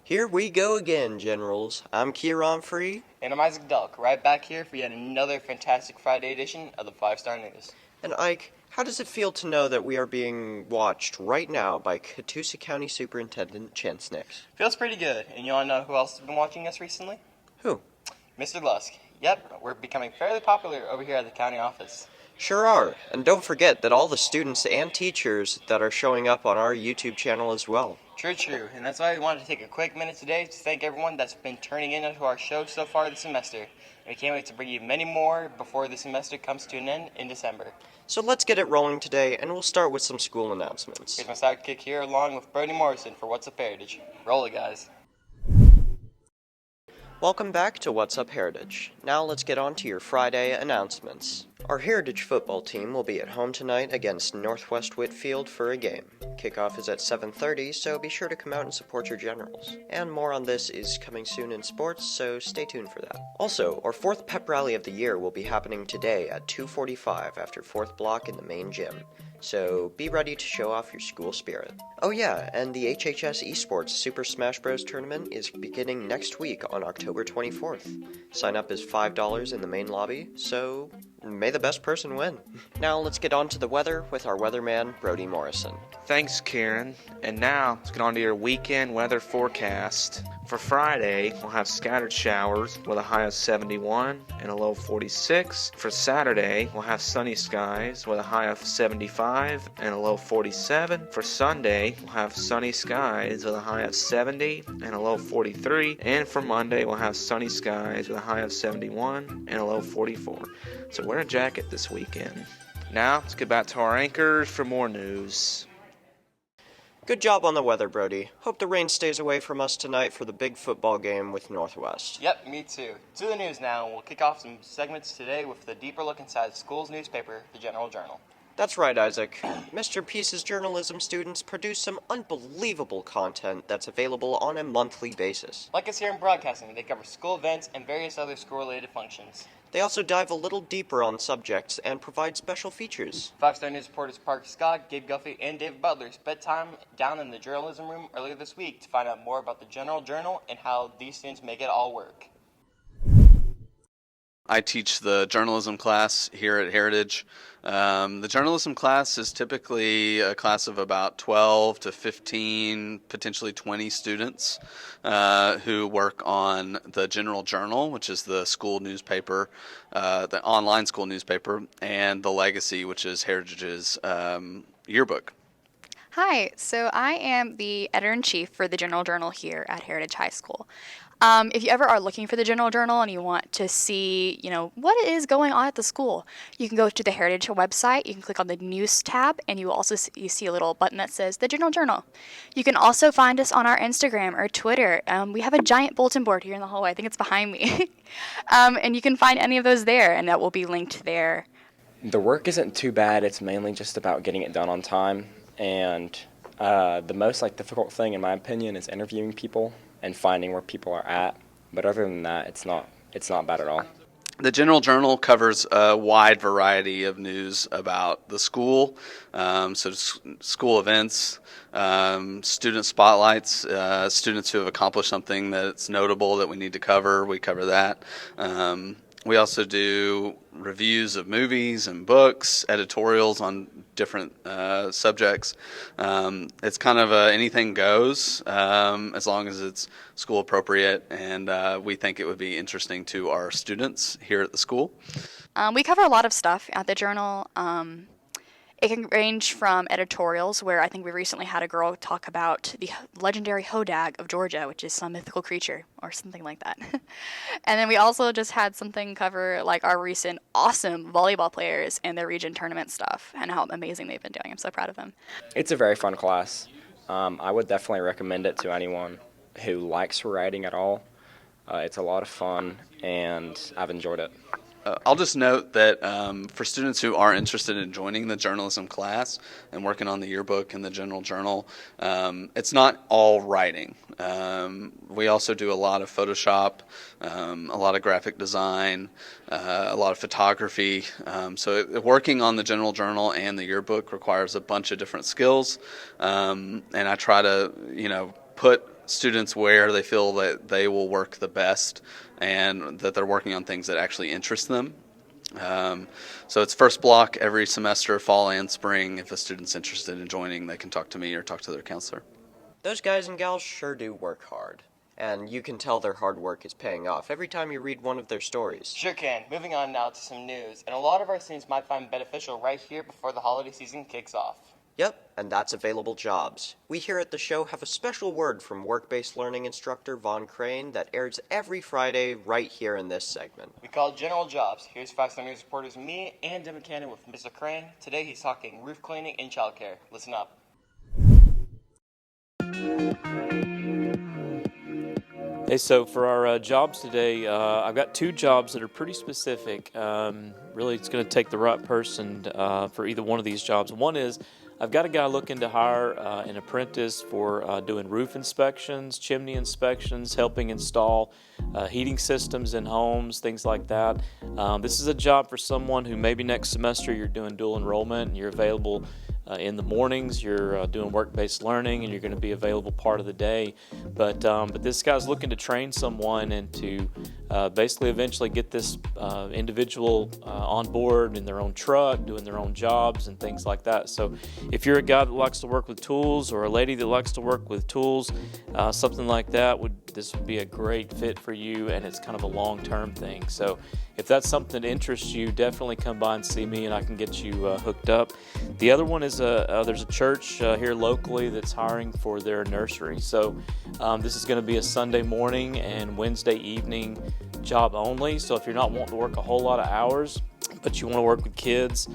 Here we go again, Generals. I'm Kieran Free. And I'm Isaac Delk, right back here for yet another fantastic Friday edition of the 5-Star News. And Ike, how does it feel to know that we are being watched right now by Catoosa County Superintendent Chance Nix? Feels pretty good. And you want to know who else has been watching us recently? Who? Mr. Lusk. Yep, we're becoming fairly popular over here at the county office. Sure are. And don't forget that all the students and teachers that are showing up on our YouTube channel as well. True. And that's why we wanted to take a quick minute today to thank everyone that's been turning in to our show so far this semester. And we can't wait to bring you many more before the semester comes to an end in December. So let's get it rolling today, and we'll start with some school announcements. Here's my sidekick here along with Brody Morrison for What's Up Heritage. Roll it, guys. Welcome back to What's Up Heritage. Now let's get on to your Friday announcements. Our Heritage football team will be at home tonight against Northwest Whitfield for a game. Kickoff is at 7:30, so be sure to come out and support your Generals. And more on this is coming soon in sports, so stay tuned for that. Also, our 4th pep rally of the year will be happening today at 2:45 after 4th block in the main gym. So be ready to show off your school spirit. Oh yeah, and the HHS Esports Super Smash Bros. Tournament is beginning next week on October 24th. Sign up is $5 in the main lobby, so may the best person win. Now let's get on to the weather with our weatherman, Brody Morrison. Thanks, Kieran. And now let's get on to your weekend weather forecast. For Friday, we'll have scattered showers with a high of 71 and a low of 46. For Saturday, we'll have sunny skies with a high of 75 and a low of 47. For Sunday, we'll have sunny skies with a high of 70 and a low of 43. And for Monday, we'll have sunny skies with a high of 71 and a low of 44. So wear a jacket this weekend. Now, let's get back to our anchors for more news. Good job on the weather, Brody. Hope the rain stays away from us tonight for the big football game with Northwest. Yep, me too. To the news now, and we'll kick off some segments today with the deeper look inside the school's newspaper, the General Journal. That's right, Isaac. Mr. Peace's journalism students produce some unbelievable content that's available on a monthly basis. Like us here in broadcasting, they cover school events and various other school-related functions. They also dive a little deeper on subjects and provide special features. 5-Star News reporters Parker Scott, Gabe Guffey, and David Butler spent time down in the journalism room earlier this week to find out more about the General Journal and how these students make it all work. I teach the journalism class here at Heritage. The journalism class is typically a class of about 12 to 15, potentially 20 students who work on the General Journal, which is the school newspaper, the online school newspaper, and the Legacy, which is Heritage's yearbook. Hi, so I am the editor-in-chief for the General Journal here at Heritage High School. If you ever are looking for the General Journal and you want to see, what is going on at the school, you can go to the Heritage website, you can click on the News tab, and you will also see a little button that says the General Journal. You can also find us on our Instagram or Twitter. We have a giant bulletin board here in the hallway. I think it's behind me. And you can find any of those there, and that will be linked there. The work isn't too bad. It's mainly just about getting it done on time. And the most difficult thing, in my opinion, is interviewing people and finding where people are at. But other than that, it's not bad at all. The General Journal covers a wide variety of news about the school, so school events, student spotlights, students who have accomplished something that's notable that we need to cover. We cover that. We also do reviews of movies and books, editorials on different subjects. It's kind of anything goes as long as it's school appropriate, and we think it would be interesting to our students here at the school. We cover a lot of stuff at the Journal. It can range from editorials, where I think we recently had a girl talk about the legendary hodag of Georgia, which is some mythical creature or something like that. And then we also just had something cover our recent awesome volleyball players and their region tournament stuff and how amazing they've been doing. I'm so proud of them. It's a very fun class. I would definitely recommend it to anyone who likes writing at all. It's a lot of fun, and I've enjoyed it. I'll just note that for students who are interested in joining the journalism class and working on the yearbook and the General Journal, it's not all writing. We also do a lot of Photoshop, a lot of graphic design, a lot of photography. So working on the General Journal and the yearbook requires a bunch of different skills, and I try to, put students where they feel that they will work the best and that they're working on things that actually interest them. So it's first block every semester, fall and spring. If a student's interested in joining, they can talk to me or talk to their counselor. Those guys and gals sure do work hard, and you can tell their hard work is paying off every time you read one of their stories. Sure can. Moving on now to some news, and a lot of our students might find beneficial right here before the holiday season kicks off. Yep, and that's available jobs. We here at the show have a special word from work-based learning instructor Von Crane that airs every Friday right here in this segment. We call it General Jobs. Here's 5 Star News reporters me and Dem McCannon with Mr. Crane. Today he's talking roof cleaning and childcare. Listen up. Hey, so for our jobs today, I've got 2 jobs that are pretty specific. Really, it's going to take the right person for either one of these jobs. One is I've got a guy looking to hire an apprentice for doing roof inspections, chimney inspections, helping install heating systems in homes, things like that. This is a job for someone who maybe next semester you're doing dual enrollment and you're available in the mornings, you're doing work-based learning, and you're going to be available part of the day. But this guy's looking to train someone and to basically eventually get this individual on board in their own truck, doing their own jobs and things like that. So if you're a guy that likes to work with tools or a lady that likes to work with tools, something like that, this would be a great fit for you, and it's kind of a long-term thing. So if that's something that interests you, definitely come by and see me and I can get you hooked up. The other one is there's a church here locally that's hiring for their nursery. So this is going to be a Sunday morning and Wednesday evening job only. So if you're not wanting to work a whole lot of hours, but you want to work with kids,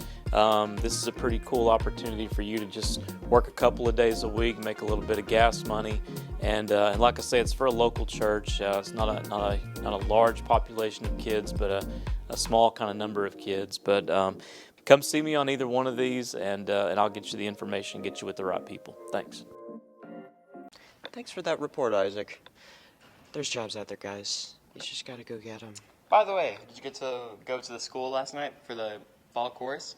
this is a pretty cool opportunity for you to just work a couple of days a week, make a little bit of gas money, and like I say, it's for a local church. It's not a large population of kids, but a small kind of number of kids. But come see me on either one of these, and I'll get you the information, get you with the right people. Thanks. Thanks for that report, Isaac. There's jobs out there, guys. You just gotta go get them. By the way, did you get to go to the school last night for the fall chorus?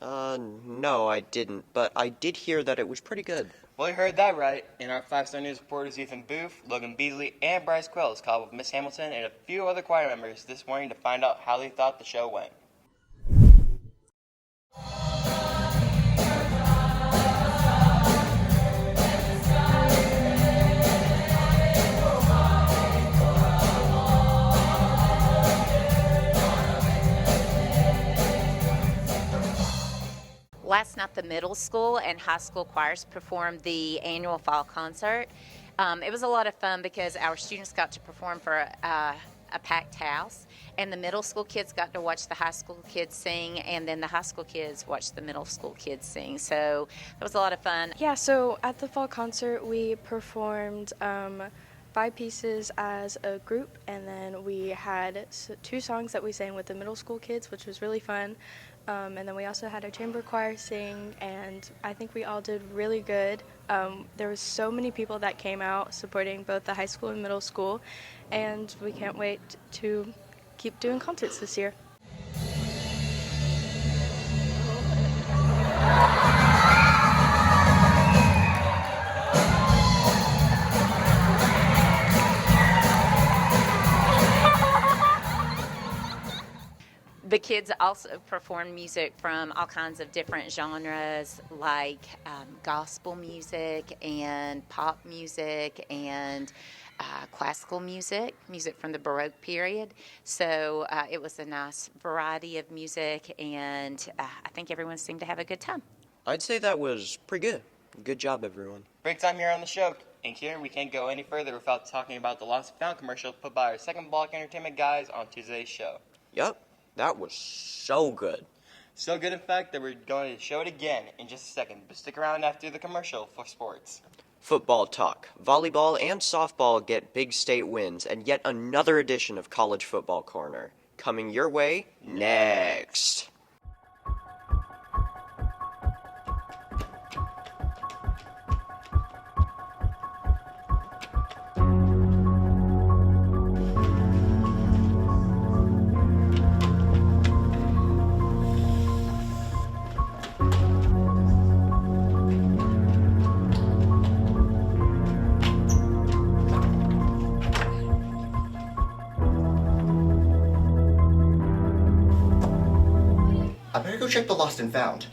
No, I didn't, but I did hear that it was pretty good. Well, you heard that right. And our 5 Star News reporters Ethan Booth, Logan Beasley, and Bryce Quells called with Miss Hamilton and a few other choir members this morning to find out how they thought the show went. Last night, the middle school and high school choirs performed the annual fall concert. It was a lot of fun because our students got to perform for a packed house, and the middle school kids got to watch the high school kids sing, and then the high school kids watched the middle school kids sing. So it was a lot of fun. Yeah, so at the fall concert, we performed 5 pieces as a group, and then we had 2 songs that we sang with the middle school kids, which was really fun. And then we also had our chamber choir sing, and I think we all did really good. There was so many people that came out supporting both the high school and middle school, and we can't wait to keep doing concerts this year. The kids also performed music from all kinds of different genres, like gospel music and pop music and classical music from the Baroque period. So it was a nice variety of music, and I think everyone seemed to have a good time. I'd say that was pretty good. Good job, everyone. Break time here on the show. And here we can't go any further without talking about the Lost and Found commercial put by our second block entertainment guys on Tuesday's show. Yup. That was so good. So good, in fact, that we're going to show it again in just a second. But stick around after the commercial for sports. Football talk. Volleyball and softball get big state wins, and yet another edition of College Football Corner. Coming your way next. check the lost and found.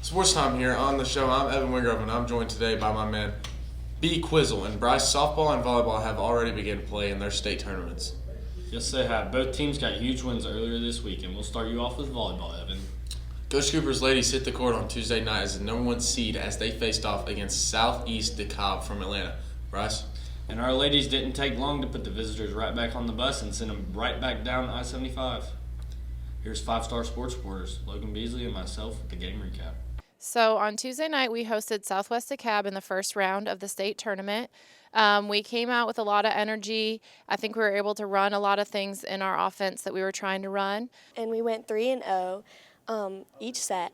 Sports time here on the show. I'm Evan Wingrove, and I'm joined today by my man B. Quizzle and Bryce. Softball and volleyball have already begun play in their state tournaments. Yes, they have. Both teams got huge wins earlier this week, and we'll start you off with volleyball, Evan. Coach Cooper's ladies hit the court on Tuesday night as the number 1 seed as they faced off against Southeast DeKalb from Atlanta. Bryce? And our ladies didn't take long to put the visitors right back on the bus and send them right back down I-75. Here's 5-star sports reporters Logan Beasley and myself with the game recap. So on Tuesday night, we hosted Southwest DeKalb in the first round of the state tournament. We came out with a lot of energy. I think we were able to run a lot of things in our offense that we were trying to run. And we went 3-0 each set.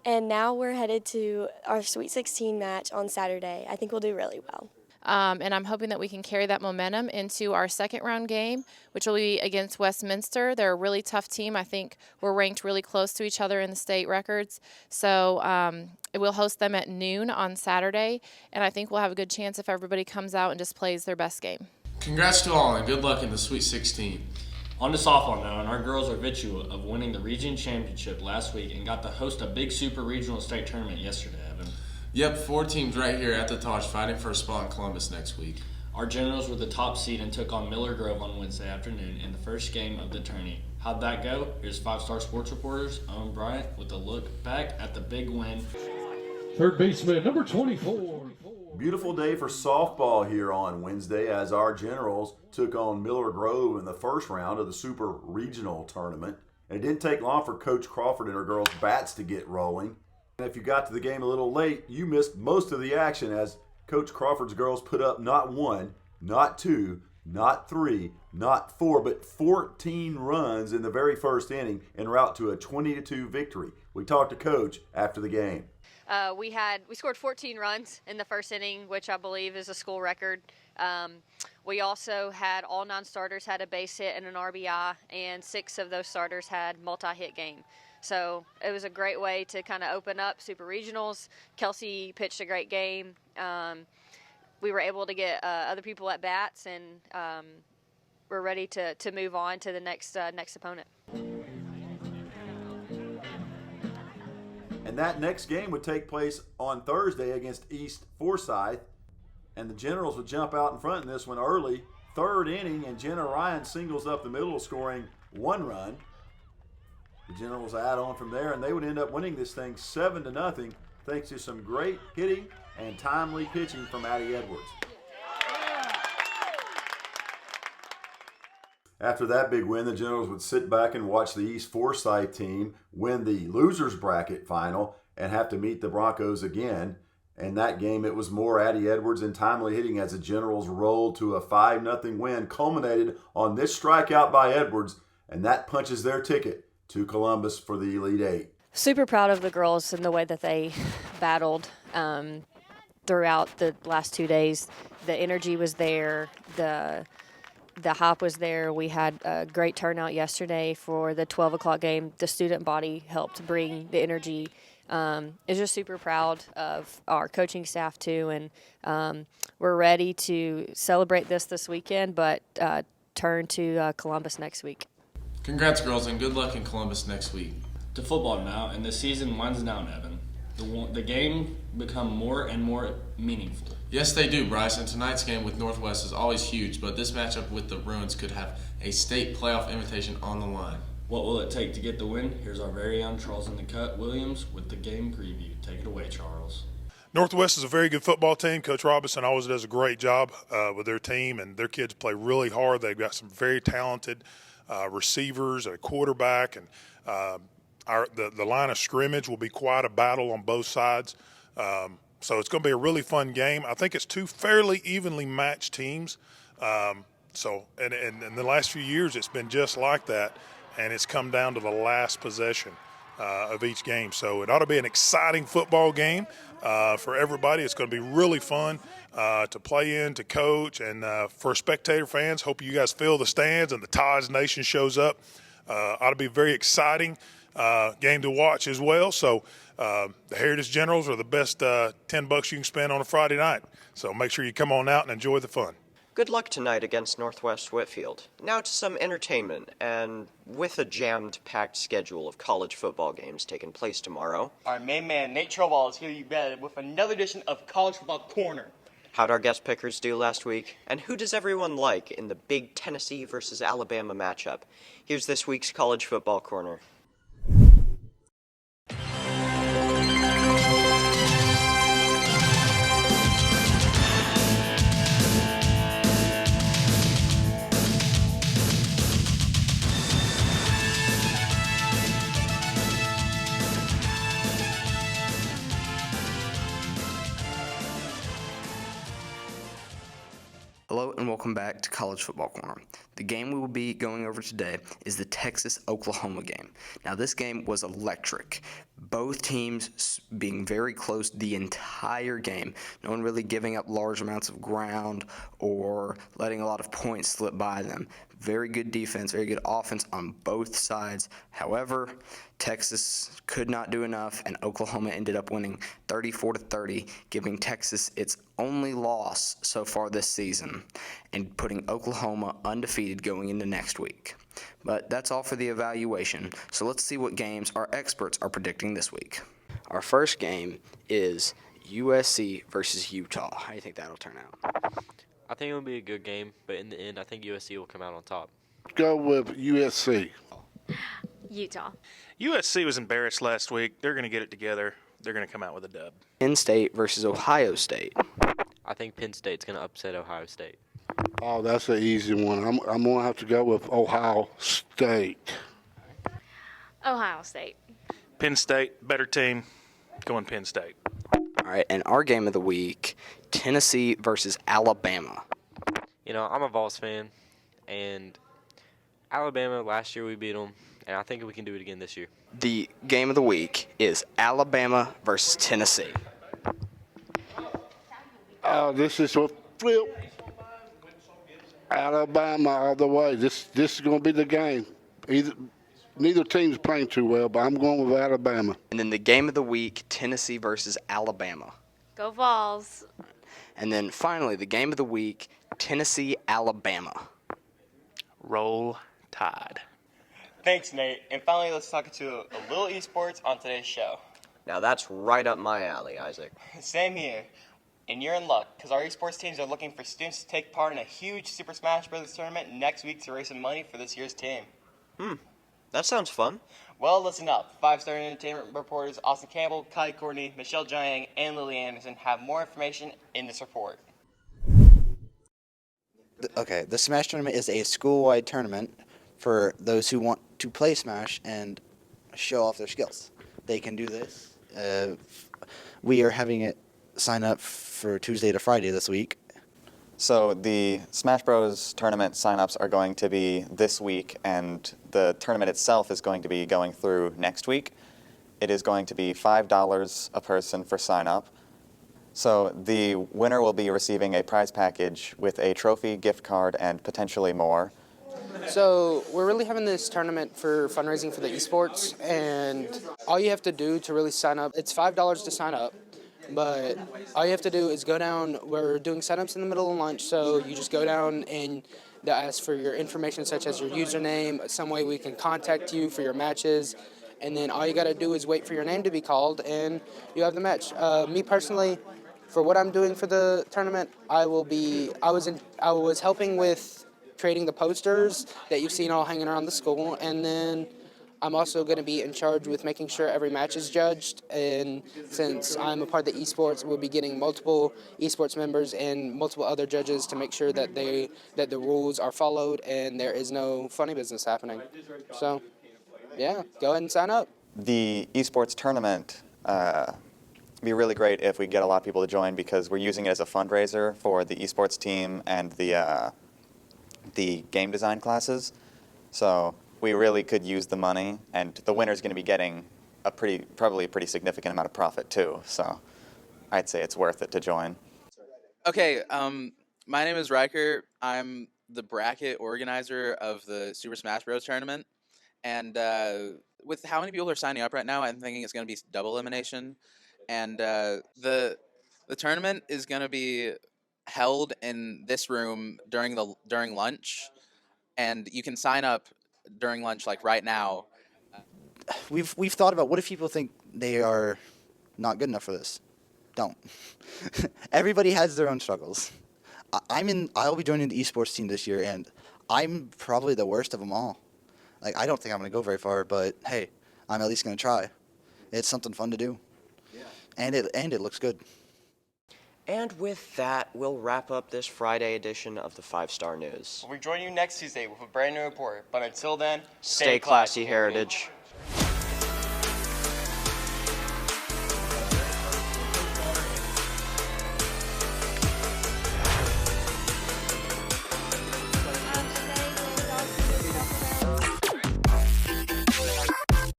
And now we're headed to our Sweet 16 match on Saturday. I think we'll do really well. And I'm hoping that we can carry that momentum into our second round game, which will be against Westminster. They're a really tough team. I think we're ranked really close to each other in the state records. So we'll host them at noon on Saturday, and I think we'll have a good chance if everybody comes out and just plays their best game. Congrats to all, and good luck in the Sweet 16. On to softball now, and our girls are virtue of winning the region championship last week and got to host a big super regional state tournament yesterday, Evan. Yep, 4 teams right here at the Taj fighting for a spot in Columbus next week. Our Generals were the top seed and took on Miller Grove on Wednesday afternoon in the first game of the tourney. How'd that go? Here's 5-star sports reporters Owen Bryant with a look back at the big win. Third baseman, number 24. Beautiful day for softball here on Wednesday as our Generals took on Miller Grove in the first round of the Super Regional Tournament. And it didn't take long for Coach Crawford and her girls' bats to get rolling. And if you got to the game a little late, you missed most of the action as Coach Crawford's girls put up not 1, not 2, not 3, not 4, but 14 runs in the very first inning en route to a 20-2 victory. We talked to Coach after the game. We scored 14 runs in the first inning, which I believe is a school record. We also had all 9 starters had a base hit and an RBI, and 6 of those starters had multi-hit game. So it was a great way to kind of open up Super Regionals. Kelsey pitched a great game. We were able to get other people at bats, and we're ready to move on to the next opponent. And that next game would take place on Thursday against East Forsyth. And the Generals would jump out in front in this one early. Third inning, and Jenna Ryan singles up the middle, scoring 1 run. The Generals add on from there, and they would end up winning this thing 7-0, thanks to some great hitting and timely pitching from Addie Edwards. After that big win, the Generals would sit back and watch the East Forsyth team win the losers bracket final and have to meet the Broncos again. In that game, it was more Addie Edwards and timely hitting as the Generals rolled to a 5-0 win, culminated on this strikeout by Edwards, and that punches their ticket to Columbus for the Elite Eight. Super proud of the girls and the way that they battled throughout the last 2 days. The energy was there. The hype was there. We had a great turnout yesterday for the 12 o'clock game. The student body helped bring the energy. Is just super proud of our coaching staff too, and we're ready to celebrate this weekend, but turn to Columbus next week. Congrats, girls, and good luck in Columbus next week. To football now, and the season winds down, Evan. The game become more and more meaningful. Yes, they do, Bryce, and tonight's game with Northwest is always huge, but this matchup with the Bruins could have a state playoff invitation on the line. What will it take to get the win? Here's our very own Charles in the Cut Williams with the game preview. Take it away, Charles. Northwest is a very good football team. Coach Robinson always does a great job with their team, and their kids play really hard. They've got some very talented receivers, a quarterback, and the line of scrimmage will be quite a battle on both sides. So it's going to be a really fun game. I think it's two fairly evenly matched teams. And in the last few years, it's been just like that, and it's come down to the last possession of each game. So it ought to be an exciting football game for everybody. It's going to be really fun to play in, to coach, and for spectator fans, hope you guys fill the stands and the Taj Nation shows up. Ought to be very exciting. Game to watch as well. So the Heritage Generals are the best $10 you can spend on a Friday night. So make sure you come on out and enjoy the fun. Good luck tonight against Northwest Whitfield. Now to some entertainment, and with a jammed-packed schedule of college football games taking place tomorrow. Our main man, Nate Trowball, is here you bet with another edition of College Football Corner. How'd our guest pickers do last week? And who does everyone like in the big Tennessee versus Alabama matchup? Here's this week's College Football Corner. Hello and welcome back to College Football Corner. The game we will be going over today is the Texas-Oklahoma game. Now this game was electric. Both teams being very close the entire game. No one really giving up large amounts of ground or letting a lot of points slip by them. Very good defense, very good offense on both sides. However, Texas could not do enough, and Oklahoma ended up winning 34-30, giving Texas its only loss so far this season, and putting Oklahoma undefeated going into next week. But that's all for the evaluation, so let's see what games our experts are predicting this week. Our first game is USC versus Utah. How do you think that'll turn out? I think it'll be a good game, but in the end, I think USC will come out on top. Go with USC. Utah. USC was embarrassed last week. They're going to get it together. They're going to come out with a dub. Penn State versus Ohio State. I think Penn State's going to upset Ohio State. Oh, that's an easy one. I'm going to have to go with Ohio State. Ohio State. Penn State, better team. Going Penn State. All right, and our game of the week, Tennessee versus Alabama. You know, I'm a Vols fan, and Alabama, last year we beat them, and I think we can do it again this year. The game of the week is Alabama versus Tennessee. Oh, this is a flip. Alabama all the way. This is going to be the game. Neither team's playing too well, but I'm going with Alabama. And then the game of the week, Tennessee versus Alabama. Go Vols. And then finally, the game of the week, Tennessee, Alabama. Roll Tide. Thanks, Nate. And finally, let's talk to a little esports on today's show. Now that's right up my alley, Isaac. Same here. And you're in luck, because our esports teams are looking for students to take part in a huge Super Smash Bros. Tournament next week to raise some money for this year's team. That sounds fun. Well, listen up. 5-star entertainment reporters Austin Campbell, Kai Courtney, Michelle Jiang, and Lily Anderson have more information in this report. Okay, the Smash Tournament is a school-wide tournament for those who want to play Smash and show off their skills. They can do this. We are having it sign up for Tuesday to Friday this week. So the Smash Bros. Tournament signups are going to be this week, and the tournament itself is going to be going through next week. It is going to be $5 a person for sign up. So the winner will be receiving a prize package with a trophy, gift card, and potentially more. So we're really having this tournament for fundraising for the esports, and all you have to do to really sign up, it's $5 to sign up. But all you have to do is go down. We're doing signups in the middle of lunch, so you just go down and they'll ask for your information, such as your username, some way we can contact you for your matches, and then all you got to do is wait for your name to be called, and you have the match. Me personally, for what I'm doing for the tournament, I was helping with creating the posters that you've seen all hanging around the school, and then I'm also going to be in charge with making sure every match is judged, and since I'm a part of the esports, we'll be getting multiple esports members and multiple other judges to make sure that the rules are followed and there is no funny business happening. So, yeah, go ahead and sign up. The esports tournament be really great if we get a lot of people to join because we're using it as a fundraiser for the esports team and the game design classes. So we really could use the money, and the winner's going to be getting probably a pretty significant amount of profit too. So I'd say it's worth it to join. Okay, my name is Riker. I'm the bracket organizer of the Super Smash Bros. Tournament, and with how many people are signing up right now, I'm thinking it's going to be double elimination. And the tournament is going to be held in this room during lunch, and you can sign up during lunch, like right now. We've thought about what if people think they are not good enough for this. Don't. Everybody has their own struggles. I'll be joining the esports team this year, and I'm probably the worst of them all. Like, I don't think I'm going to go very far, but hey, I'm at least going to try. It's something fun to do. Yeah. And it looks good. And with that, we'll wrap up this Friday edition of the 5-Star News. We'll join you next Tuesday with a brand new report. But until then, stay classy, Heritage.